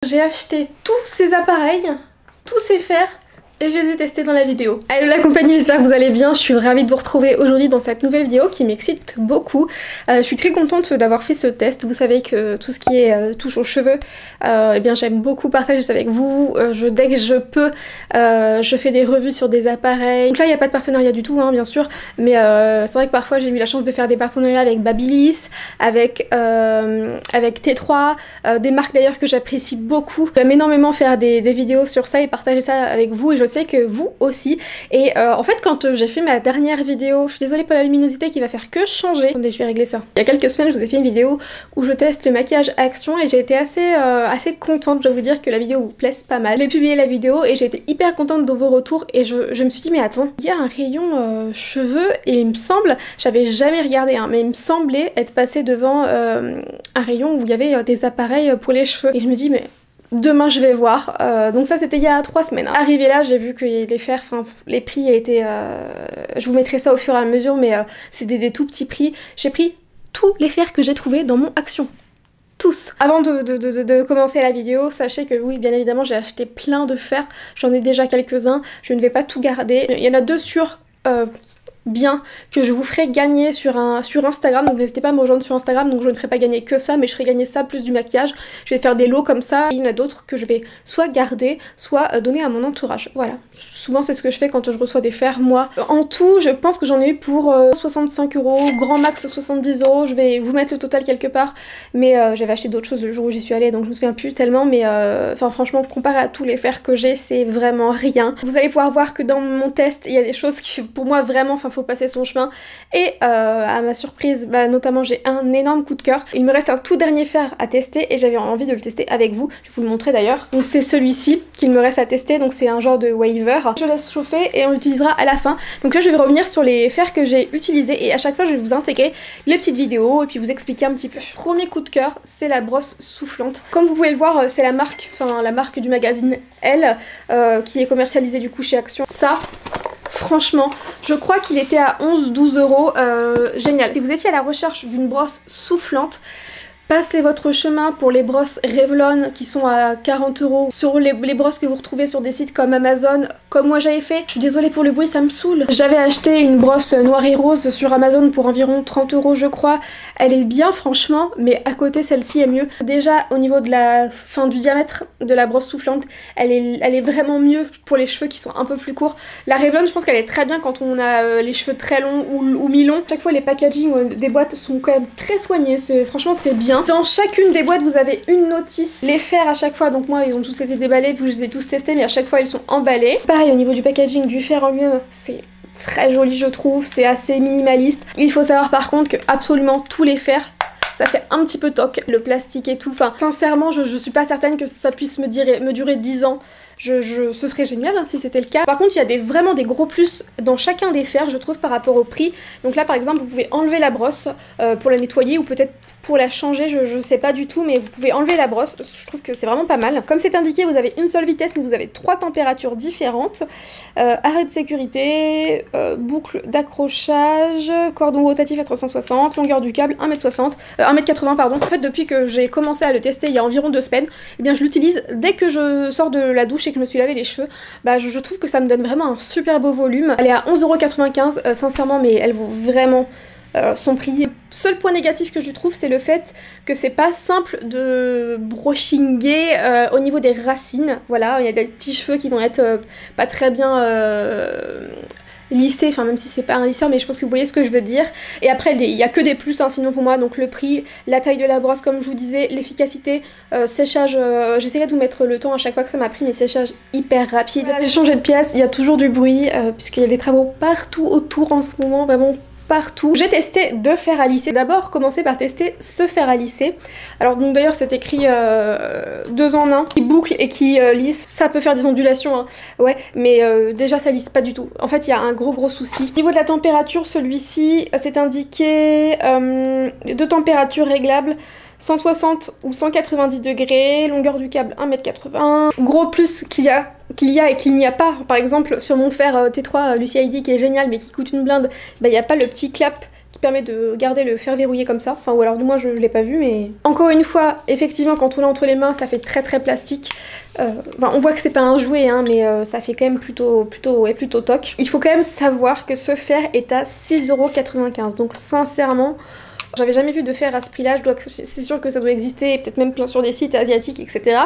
J'ai acheté tous ces appareils, tous ces fers, et je les ai testés dans la vidéo. Hello la compagnie, j'espère que vous allez bien. Je suis ravie de vous retrouver aujourd'hui dans cette nouvelle vidéo qui m'excite beaucoup. Je suis très contente d'avoir fait ce test. Vous savez que tout ce qui est touche aux cheveux, eh bien j'aime beaucoup partager ça avec vous. Dès que je peux, je fais des revues sur des appareils. Donc là il n'y a pas de partenariat du tout, hein, bien sûr, mais c'est vrai que parfois j'ai eu la chance de faire des partenariats avec Babyliss, avec T3, des marques d'ailleurs que j'apprécie beaucoup. J'aime énormément faire des vidéos sur ça et partager ça avec vous, et je sais que vous aussi. Et en fait quand j'ai fait ma dernière vidéo, je suis désolée pour la luminosité qui va faire que changer. Attendez, je vais régler ça. Il y a quelques semaines je vous ai fait une vidéo où je teste le maquillage Action et j'ai été assez contente, je dois vous dire que la vidéo vous plaise pas mal. J'ai publié la vidéo et j'ai été hyper contente de vos retours, et je me suis dit mais attends, il y a un rayon cheveux, et il me semble, j'avais jamais regardé hein, mais il me semblait être passé devant un rayon où il y avait des appareils pour les cheveux, et je me dis mais demain je vais voir. Donc ça c'était il y a 3 semaines. Arrivé là j'ai vu que les fers, enfin les prix étaient... je vous mettrai ça au fur et à mesure, mais c'est des tout petits prix. J'ai pris tous les fers que j'ai trouvés dans mon Action. Tous. Avant de commencer la vidéo, sachez que oui, bien évidemment, j'ai acheté plein de fers. J'en ai déjà quelques-uns. Je ne vais pas tout garder. Il y en a deux sur... bien que je vous ferai gagner sur Instagram, donc n'hésitez pas à me rejoindre sur Instagram. Donc je ne ferai pas gagner que ça, mais je ferai gagner ça plus du maquillage. Je vais faire des lots comme ça, et il y en a d'autres que je vais soit garder, soit donner à mon entourage. Voilà, souvent c'est ce que je fais quand je reçois des fers. Moi, en tout, je pense que j'en ai eu pour 65 €, grand max 70 €. Je vais vous mettre le total quelque part, mais j'avais acheté d'autres choses le jour où j'y suis allée, donc je me souviens plus tellement, mais enfin franchement, comparé à tous les fers que j'ai, c'est vraiment rien. Vous allez pouvoir voir que dans mon test, il y a des choses qui pour moi vraiment, enfin faut passer son chemin, et à ma surprise, bah, notamment j'ai un énorme coup de cœur. Il me reste un tout dernier fer à tester et j'avais envie de le tester avec vous. Je vais vous le montrer d'ailleurs. Donc c'est celui-ci qu'il me reste à tester, donc c'est un genre de waver. Je laisse chauffer et on l'utilisera à la fin. Donc là je vais revenir sur les fers que j'ai utilisés, et à chaque fois je vais vous intégrer les petites vidéos et puis vous expliquer un petit peu. Premier coup de cœur, c'est la brosse soufflante. Comme vous pouvez le voir, c'est la marque du magazine Elle, qui est commercialisée du coup chez Action. Ça, franchement, je crois qu'il était à 11-12 €, génial. Si vous étiez à la recherche d'une brosse soufflante, passez votre chemin pour les brosses Revlon qui sont à 40 €. Sur les brosses que vous retrouvez sur des sites comme Amazon, comme moi j'avais fait. Je suis désolée pour le bruit, ça me saoule. J'avais acheté une brosse noire et rose sur Amazon pour environ 30 € je crois. Elle est bien franchement, mais à côté celle-ci est mieux. Déjà au niveau de la fin du diamètre de la brosse soufflante, elle est vraiment mieux pour les cheveux qui sont un peu plus courts. La Revlon, je pense qu'elle est très bien quand on a les cheveux très longs ou mi-longs. Chaque fois les packaging des boîtes sont quand même très soignés, franchement c'est bien. Dans chacune des boîtes vous avez une notice. Les fers à chaque fois, donc moi ils ont tous été déballés, je les ai tous testés, mais à chaque fois ils sont emballés. Pareil au niveau du packaging du fer en lui-même, c'est très joli je trouve, c'est assez minimaliste. Il faut savoir par contre que absolument tous les fers, ça fait un petit peu toc, le plastique et tout. Enfin, sincèrement, je suis pas certaine que ça puisse me durer 10 ans. Ce serait génial hein, si c'était le cas. Par contre, il y a vraiment des gros plus dans chacun des fers, je trouve, par rapport au prix. Donc là, par exemple, vous pouvez enlever la brosse pour la nettoyer, ou peut-être pour la changer, je sais pas du tout, mais vous pouvez enlever la brosse. Je trouve que c'est vraiment pas mal. Comme c'est indiqué, vous avez une seule vitesse, mais vous avez 3 températures différentes. Arrêt de sécurité, boucle d'accrochage, cordon rotatif à 360, longueur du câble 1,60 m, 1,80 m pardon. En fait, depuis que j'ai commencé à le tester il y a environ 2 semaines, eh bien je l'utilise dès que je sors de la douche et que je me suis lavé les cheveux. Bah je trouve que ça me donne vraiment un super beau volume. Elle est à 11,95 €, sincèrement, mais elle vaut vraiment son prix. Le seul point négatif que je trouve, c'est le fait que c'est pas simple de brushinguer au niveau des racines. Voilà, il y a des petits cheveux qui vont être pas très bien lissé, enfin même si c'est pas un lisseur, mais je pense que vous voyez ce que je veux dire. Et après il y a que des plus hein, sinon pour moi, donc le prix, la taille de la brosse comme je vous disais, l'efficacité, séchage, j'essaierai de vous mettre le temps à chaque fois que ça m'a pris, mais séchage hyper rapide. Voilà, j'ai changé de pièce, il y a toujours du bruit puisqu'il y a des travaux partout autour en ce moment, vraiment partout. J'ai testé 2 fers à lisser. D'abord commencer par tester ce fer à lisser. Alors donc d'ailleurs c'est écrit 2 en 1, qui boucle et qui lisse. Ça peut faire des ondulations hein. Ouais, mais déjà ça lisse pas du tout. En fait il y a un gros souci. Au niveau de la température, celui-ci c'est indiqué de température réglable, 160 ou 190 degrés, longueur du câble 1,80 m. Gros plus qu'il y a et qu'il n'y a pas, par exemple sur mon fer T3 Lucy ID qui est génial mais qui coûte une blinde, bah il n'y a pas le petit clap qui permet de garder le fer verrouillé comme ça. Enfin, ou alors du moins je l'ai pas vu, mais... Encore une fois, effectivement, quand on l'a entre les mains, ça fait très très plastique. Enfin, on voit que c'est pas un jouet, hein, mais ça fait quand même plutôt toc. Il faut quand même savoir que ce fer est à 6,95 €. Donc sincèrement... J'avais jamais vu de fer à ce prix-là, c'est sûr que ça doit exister, peut-être même plein sur des sites asiatiques, etc.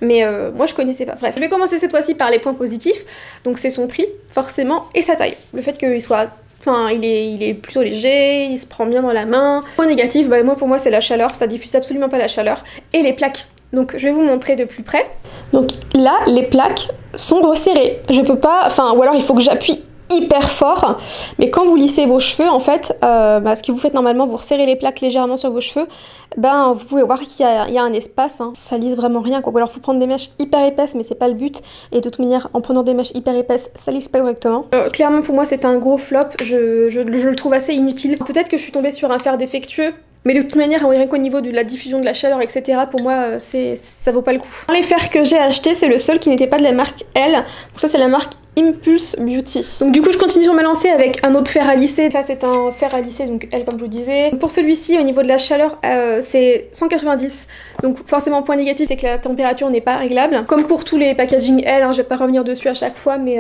Mais moi je connaissais pas. Bref, je vais commencer cette fois-ci par les points positifs. Donc c'est son prix, forcément, et sa taille. Le fait qu'il soit... Enfin, il est plutôt léger, il se prend bien dans la main. Point négatif, bah, pour moi c'est la chaleur, ça diffuse absolument pas la chaleur. Et les plaques. Donc je vais vous montrer de plus près. Donc là, les plaques sont resserrées. Je peux pas... Enfin, ou alors il faut que j'appuie hyper fort, mais quand vous lissez vos cheveux en fait, ce que vous faites normalement, vous resserrez les plaques légèrement sur vos cheveux, vous pouvez voir qu'il y a un espace, hein. Ça lisse vraiment rien quoi. Ou alors faut prendre des mèches hyper épaisses, mais c'est pas le but, et de toute manière en prenant des mèches hyper épaisses ça lisse pas correctement. Clairement pour moi c'est un gros flop, je le trouve assez inutile. Peut-être que je suis tombée sur un fer défectueux, mais de toute manière, rien qu'au niveau de la diffusion de la chaleur, etc., pour moi, ça vaut pas le coup. Les fers que j'ai achetés, c'est le seul qui n'était pas de la marque L. Donc ça, c'est la marque Impulse Beauty. Donc du coup, je continue sur ma lancée avec un autre fer à lisser. Là, c'est un fer à lisser, donc L, comme je vous disais. Pour celui-ci, au niveau de la chaleur, c'est 190. Donc forcément, point négatif, c'est que la température n'est pas réglable. Comme pour tous les packaging L, hein, je vais pas revenir dessus à chaque fois, mais...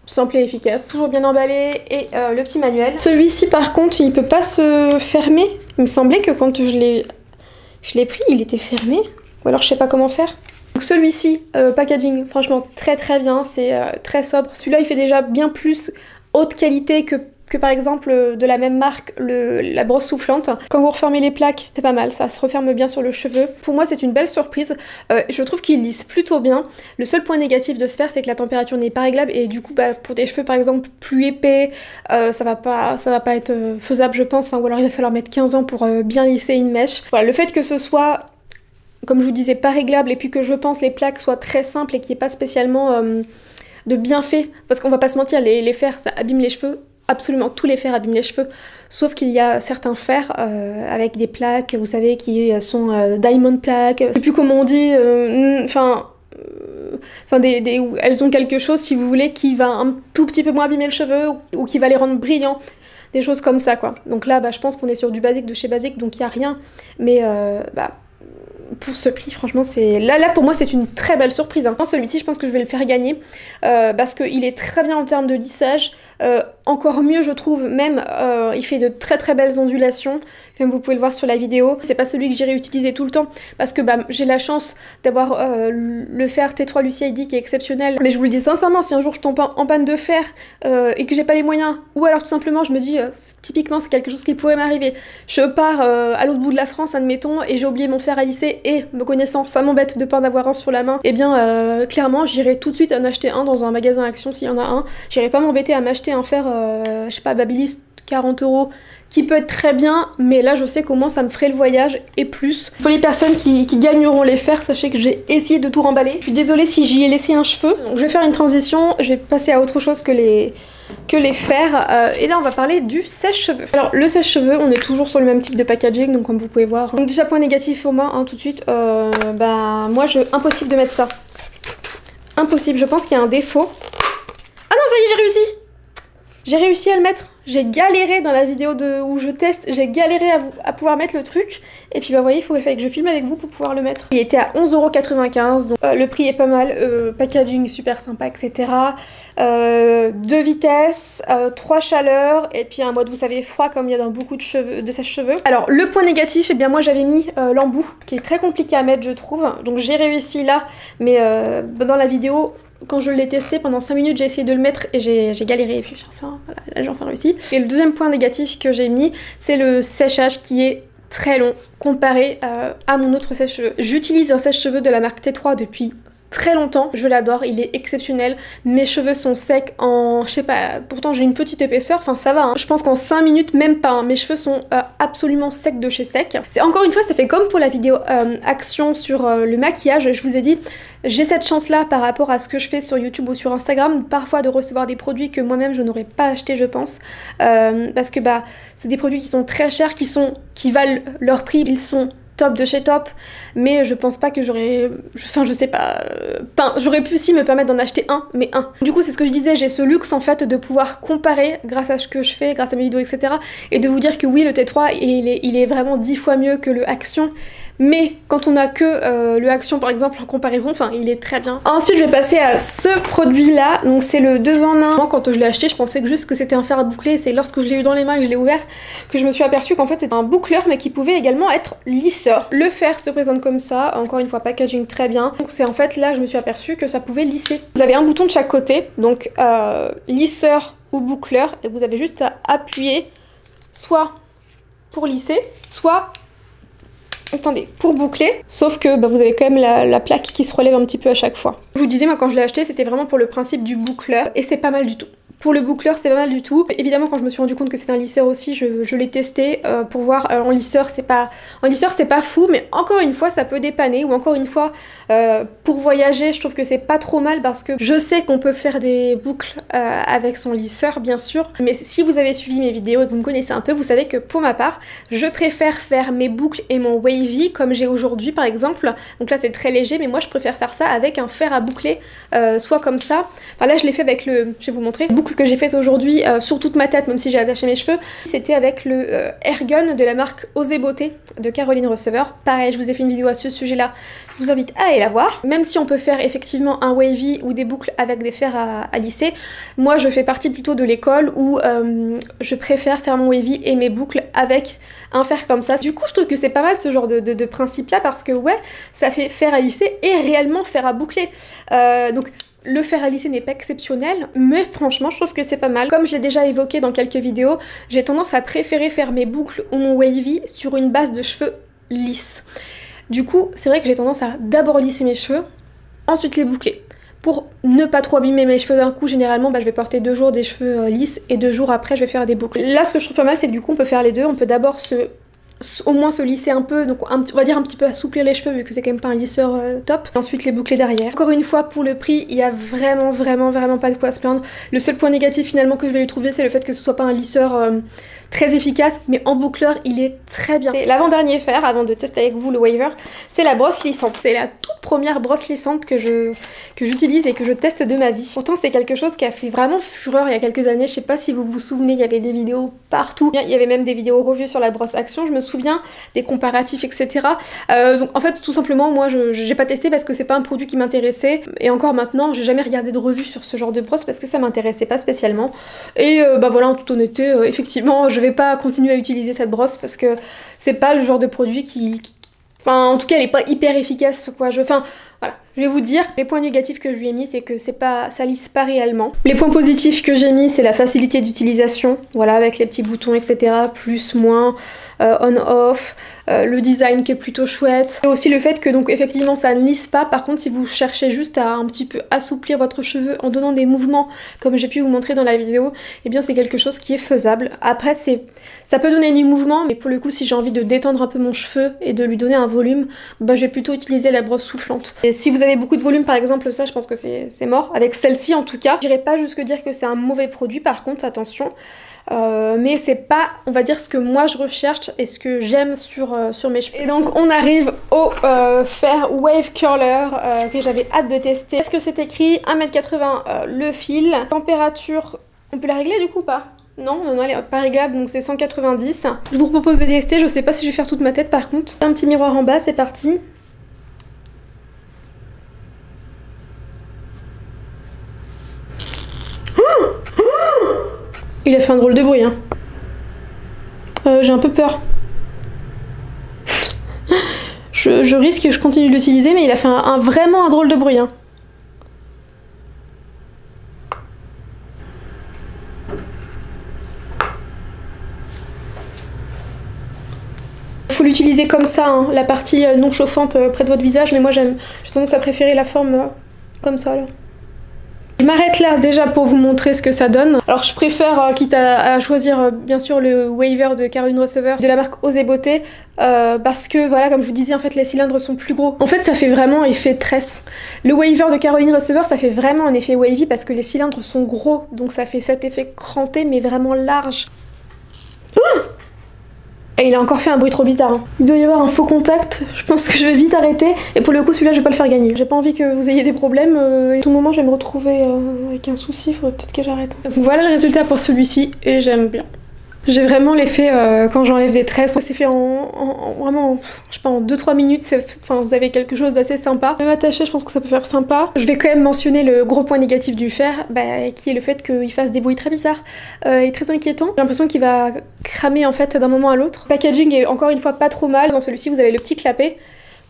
simple et efficace, toujours bien emballé, et le petit manuel. Celui-ci par contre il peut pas se fermer, il me semblait que quand je l'ai pris il était fermé, ou alors je sais pas comment faire. Donc celui-ci, packaging, franchement très très bien, c'est très sobre. Celui-là il fait déjà bien plus haute qualité que par exemple de la même marque, la brosse soufflante. Quand vous refermez les plaques, c'est pas mal, ça se referme bien sur le cheveu. Pour moi c'est une belle surprise, je trouve qu'il lisse plutôt bien. Le seul point négatif de ce fer c'est que la température n'est pas réglable et du coup pour des cheveux par exemple plus épais, ça va pas être faisable je pense, hein, ou alors il va falloir mettre 15 ans pour bien lisser une mèche. Voilà, le fait que ce soit, comme je vous disais, pas réglable et puis que je pense les plaques soient très simples et qu'il n'y ait pas spécialement de bienfaits, parce qu'on va pas se mentir, les fers ça abîme les cheveux. Absolument tous les fers abîment les cheveux, sauf qu'il y a certains fers avec des plaques, vous savez, qui sont diamond plaques, je sais plus comment on dit, elles ont quelque chose, si vous voulez, qui va un tout petit peu moins abîmer le cheveu, ou qui va les rendre brillants, des choses comme ça, quoi. Donc là, je pense qu'on est sur du basique de chez basique, donc il n'y a rien, mais pour ce prix, franchement, c'est... Là, pour moi, c'est une très belle surprise. Hein. Celui-ci, je pense que je vais le faire gagner, parce qu'il est très bien en termes de lissage. Encore mieux, je trouve, même, il fait de très très belles ondulations, comme vous pouvez le voir sur la vidéo. C'est pas celui que j'irai utiliser tout le temps, parce que j'ai la chance d'avoir le fer T3 Lucy ID qui est exceptionnel. Mais je vous le dis sincèrement, si un jour je tombe en panne de fer, et que j'ai pas les moyens, ou alors tout simplement, je me dis, typiquement, c'est quelque chose qui pourrait m'arriver. Je pars à l'autre bout de la France, admettons, et j'ai oublié mon fer à lisser, et me connaissant, ça m'embête de pas en avoir un sur la main, et bien, clairement, j'irai tout de suite en acheter un dans un magasin Action s'il y en a un. J'irai pas m'embêter à m'acheter un fer, je sais pas, Babyliss 40 €, qui peut être très bien, mais là je sais qu'au moins ça me ferait le voyage et plus. Pour les personnes qui gagneront les fers, sachez que j'ai essayé de tout remballer. Je suis désolée si j'y ai laissé un cheveu. Donc je vais faire une transition, je vais passer à autre chose que les fers, et là on va parler du sèche-cheveux. Alors le sèche-cheveux, on est toujours sur le même type de packaging, donc comme vous pouvez voir. Donc déjà point négatif pour moi, hein, tout de suite, impossible de mettre ça. Impossible, je pense qu'il y a un défaut. Ah non, ça y est, j'ai réussi! J'ai réussi à le mettre. J'ai galéré dans la vidéo où je teste, j'ai galéré à pouvoir mettre le truc. Et puis vous voyez, il fallait que je filme avec vous pour pouvoir le mettre. Il était à 11,95 €, donc le prix est pas mal, packaging super sympa, etc. 2 vitesses, 3 chaleurs, et puis un mode, vous savez, froid comme il y a dans beaucoup de sèche-cheveux. Alors le point négatif, eh bien moi j'avais mis l'embout, qui est très compliqué à mettre je trouve. Donc j'ai réussi là, mais dans la vidéo... Quand je l'ai testé pendant 5 minutes, j'ai essayé de le mettre et j'ai galéré, et puis j'ai enfin réussi. Et le deuxième point négatif que j'ai mis, c'est le séchage qui est très long comparé à mon autre sèche-cheveux. J'utilise un sèche-cheveux de la marque T3 depuis très longtemps, je l'adore, il est exceptionnel. Mes cheveux sont secs en, je sais pas, pourtant j'ai une petite épaisseur, enfin ça va, hein. Je pense qu'en 5 minutes, même pas, hein. Mes cheveux sont absolument secs de chez sec. C'est encore une fois, ça fait comme pour la vidéo action sur le maquillage, je vous ai dit, j'ai cette chance là par rapport à ce que je fais sur YouTube ou sur Instagram, parfois de recevoir des produits que moi-même je n'aurais pas acheté je pense, parce que c'est des produits qui sont très chers, qui valent leur prix, ils sont top de chez top, mais je pense pas que j'aurais... Enfin, je sais pas... j'aurais pu aussi me permettre d'en acheter un, mais un. Du coup, c'est ce que je disais, j'ai ce luxe en fait de pouvoir comparer grâce à ce que je fais, grâce à mes vidéos, etc. Et de vous dire que oui, le T3, il est vraiment 10 fois mieux que le Action. Mais quand on a que le Action par exemple en comparaison, enfin il est très bien. Ensuite je vais passer à ce produit là, donc c'est le 2 en 1. Quand je l'ai acheté je pensais que juste que c'était un fer à boucler, c'est lorsque je l'ai eu dans les mains et que je l'ai ouvert que je me suis aperçue qu'en fait c'était un boucleur mais qui pouvait également être lisseur. Le fer se présente comme ça, encore une fois packaging très bien. Donc c'est en fait là je me suis aperçue que ça pouvait lisser. Vous avez un bouton de chaque côté, donc lisseur ou boucleur, et vous avez juste à appuyer soit pour lisser, soit... attendez, pour boucler, sauf que vous avez quand même la plaque qui se relève un petit peu à chaque fois. Je vous disais, moi quand je l'ai acheté, c'était vraiment pour le principe du boucleur, et c'est pas mal du tout. Pour le boucleur, c'est pas mal du tout. Évidemment, quand je me suis rendu compte que c'était un lisseur aussi, je l'ai testé pour voir. En lisseur, c'est pas fou, mais encore une fois, ça peut dépanner. Ou encore une fois, pour voyager, je trouve que c'est pas trop mal parce que je sais qu'on peut faire des boucles avec son lisseur, bien sûr. Mais si vous avez suivi mes vidéos et que vous me connaissez un peu, vous savez que pour ma part, je préfère faire mes boucles et mon wavy comme j'ai aujourd'hui, par exemple. Donc là, c'est très léger, mais moi, je préfère faire ça avec un fer à boucler, soit comme ça. Enfin là, je l'ai fait avec le... Je vais vous montrer. Boucle que j'ai faite aujourd'hui sur toute ma tête, même si j'ai attaché mes cheveux, c'était avec le Airgun de la marque Osez Beauté de Caroline Receveur. Pareil, je vous ai fait une vidéo à ce sujet-là, je vous invite à aller la voir. Même si on peut faire effectivement un wavy ou des boucles avec des fers à lisser, moi je fais partie plutôt de l'école où je préfère faire mon wavy et mes boucles avec un fer comme ça. Du coup, je trouve que c'est pas mal ce genre de principe-là parce que ouais, ça fait fer à lisser et réellement fer à boucler. Donc le fer à lisser n'est pas exceptionnel, mais franchement je trouve que c'est pas mal. Comme je l'ai déjà évoqué dans quelques vidéos, j'ai tendance à préférer faire mes boucles ou mon wavy sur une base de cheveux lisse. Du coup, c'est vrai que j'ai tendance à d'abord lisser mes cheveux, ensuite les boucler. Pour ne pas trop abîmer mes cheveux d'un coup, généralement je vais porter 2 jours des cheveux lisses et 2 jours après je vais faire des boucles. Là ce que je trouve pas mal, c'est que du coup on peut faire les deux, on peut d'abord au moins se lisser un peu, donc on va dire un petit peu assouplir les cheveux vu que c'est quand même pas un lisseur top, et ensuite les boucler derrière. Encore une fois, pour le prix, il y a vraiment pas de quoi se plaindre. Le seul point négatif finalement que je vais lui trouver, c'est le fait que ce soit pas un lisseur très efficace, mais en boucleur il est très bien. L'avant-dernier fer, avant de tester avec vous le waver, c'est la brosse lissante. C'est la toute première brosse lissante que j'utilise et que je teste de ma vie. Pourtant c'est quelque chose qui a fait vraiment fureur il y a quelques années, je sais pas si vous vous souvenez, il y avait des vidéos partout, il y avait même des vidéos revues sur la brosse Action, je me souviens, des comparatifs, etc. Donc en fait tout simplement moi j'ai pas testé parce que c'est pas un produit qui m'intéressait, et encore maintenant j'ai jamais regardé de revue sur ce genre de brosse parce que ça m'intéressait pas spécialement, et voilà, en toute honnêteté, effectivement je vais pas continuer à utiliser cette brosse parce que c'est pas le genre de produit enfin en tout cas elle est pas hyper efficace quoi. Enfin voilà, je vais vous dire, les points négatifs que je lui ai mis c'est que ça lisse pas réellement. Les points positifs que j'ai mis c'est la facilité d'utilisation, voilà, avec les petits boutons etc, plus, moins, on-off, le design qui est plutôt chouette. Et aussi le fait que donc effectivement ça ne lisse pas, par contre si vous cherchez juste à un petit peu assouplir votre cheveu en donnant des mouvements comme j'ai pu vous montrer dans la vidéo, eh bien c'est quelque chose qui est faisable. Après ça peut donner du mouvement, mais pour le coup si j'ai envie de détendre un peu mon cheveu et de lui donner un volume, je vais plutôt utiliser la brosse soufflante. Et si vous avez beaucoup de volume par exemple, ça je pense que c'est mort. Avec celle-ci en tout cas, j'irai pas jusque dire que c'est un mauvais produit par contre, attention. Mais c'est pas, on va dire, ce que moi je recherche et ce que j'aime sur mes cheveux. Et donc on arrive au fer Wave Curler que j'avais hâte de tester. Est-ce que c'est écrit 1m80 le fil, température, on peut la régler du coup ou pas? Non, elle est pas réglable, donc c'est 190. Je vous propose de tester, je sais pas si je vais faire toute ma tête par contre. Un petit miroir en bas, c'est parti. Il a fait un drôle de bruit, hein. J'ai un peu peur. je risque que je continue de l'utiliser, mais il a fait vraiment un drôle de bruit, hein. Faut l'utiliser comme ça, hein, la partie non chauffante près de votre visage, mais moi j'ai tendance à préférer la forme comme ça, là. Je m'arrête là déjà pour vous montrer ce que ça donne. Alors je préfère, quitte à choisir bien sûr le waver de Caroline Receveur de la marque Osez Beauté, parce que voilà, comme je vous disais, en fait les cylindres sont plus gros. En fait ça fait vraiment effet tresse. Le waver de Caroline Receveur ça fait vraiment un effet wavy parce que les cylindres sont gros, donc ça fait cet effet cranté mais vraiment large. Et il a encore fait un bruit trop bizarre. Hein. Il doit y avoir un faux contact, je pense que je vais vite arrêter. Et pour le coup, celui-là, je vais pas le faire gagner. J'ai pas envie que vous ayez des problèmes. Et à tout moment, je vais me retrouver avec un souci, il faudrait peut-être que j'arrête. Donc voilà le résultat pour celui-ci, et j'aime bien. J'ai vraiment l'effet quand j'enlève des tresses. C'est fait vraiment, je sais pas, en 2-3 minutes. Enfin, vous avez quelque chose d'assez sympa. Même attaché, je pense que ça peut faire sympa. Je vais quand même mentionner le gros point négatif du fer, qui est le fait qu'il fasse des bruits très bizarres et très inquiétants. J'ai l'impression qu'il va cramer en fait d'un moment à l'autre. Le packaging est encore une fois pas trop mal. Dans celui-ci, vous avez le petit clapet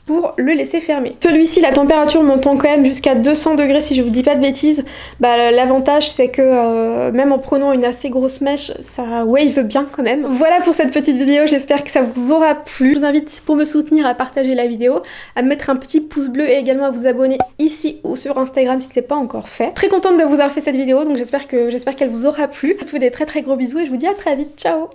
pour le laisser fermer. Celui-ci, la température montant quand même jusqu'à 200 degrés si je vous dis pas de bêtises. L'avantage c'est que même en prenant une assez grosse mèche, ça wave bien quand même. Voilà pour cette petite vidéo, j'espère que ça vous aura plu. Je vous invite pour me soutenir à partager la vidéo, à mettre un petit pouce bleu et également à vous abonner ici ou sur Instagram si c'est pas encore fait. Très contente de vous avoir fait cette vidéo, donc j'espère qu'elle vous aura plu. Je vous fais des très gros bisous et je vous dis à très vite, ciao.